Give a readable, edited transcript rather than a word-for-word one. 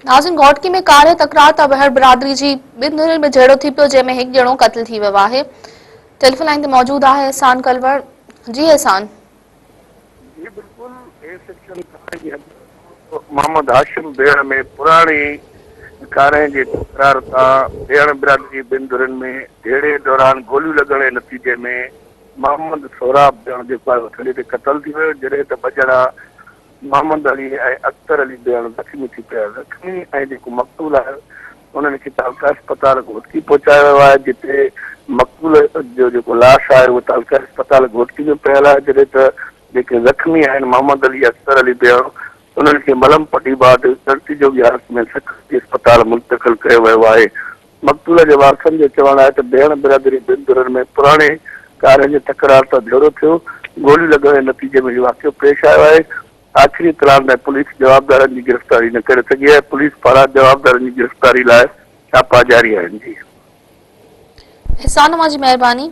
नाज़िन घोटकी में कार तकरार त बहर बिरादरी जी ॿिनि धुरियुनि में झेड़ो थी पियो, जंहिंमें हिकु ॼणो क़त्ल थी वियो आहे। टेलीफोन लाइन ते मौजूद आहे एहसान कलवर। जी एहसान। जी बिल्कुल, ए सेक्शन मोहम्मद हाशिम भेण में पुराणी कारें जे तकरार तां भेण बिरादरी ॿिनि धुरियुनि में झेड़े दौरान गोलियूं लॻण जे नतीजे में मोहम्मद सोराब भेण जेको आहे थड़ी ते क़त्ल थी वियो, जॾहिं त ॿ ॼणा मोहम्मद अली ऐं अख्तर अली भेण ज़ख़्मी थी पिया। ज़ख़्मी ऐं जेको मक़तूल आहे उन्हनि खे तालका अस्पताल घोटकी पहुचायो वियो आहे, जिते मक़तूल जो जेको लाश आहे उहो तालका अस्पताल घोटकी में पियल आहे, जॾहिं त जेके ज़ख़्मी आहिनि मोहम्मद अली अख्तर अली भेण उन्हनि खे मलम पटी बाद धरती जोगी हालत में सरकारी अस्पताल मुंतक़िल कयो वियो आहे। मक़तूल जे वारसनि जो चवणु आहे त भेण बिरादरी ॿिनि धुरियुनि में पुराणे कार जे तकरार तां झेड़ो थियो, गोलियूं लॻण जे नतीजे में इहो वाक़ियो पेश आयो आहे। आख़िरी इत्तलाह में पुलिस जवाबदारनि जी गिरफ़्तारी न करे सघी आहे। पुलिस पारां जवाबदारनि जी गिरफ़्तारी लाइ छापा जारी आहिनि। जी एहसान, जी मेहरबानी।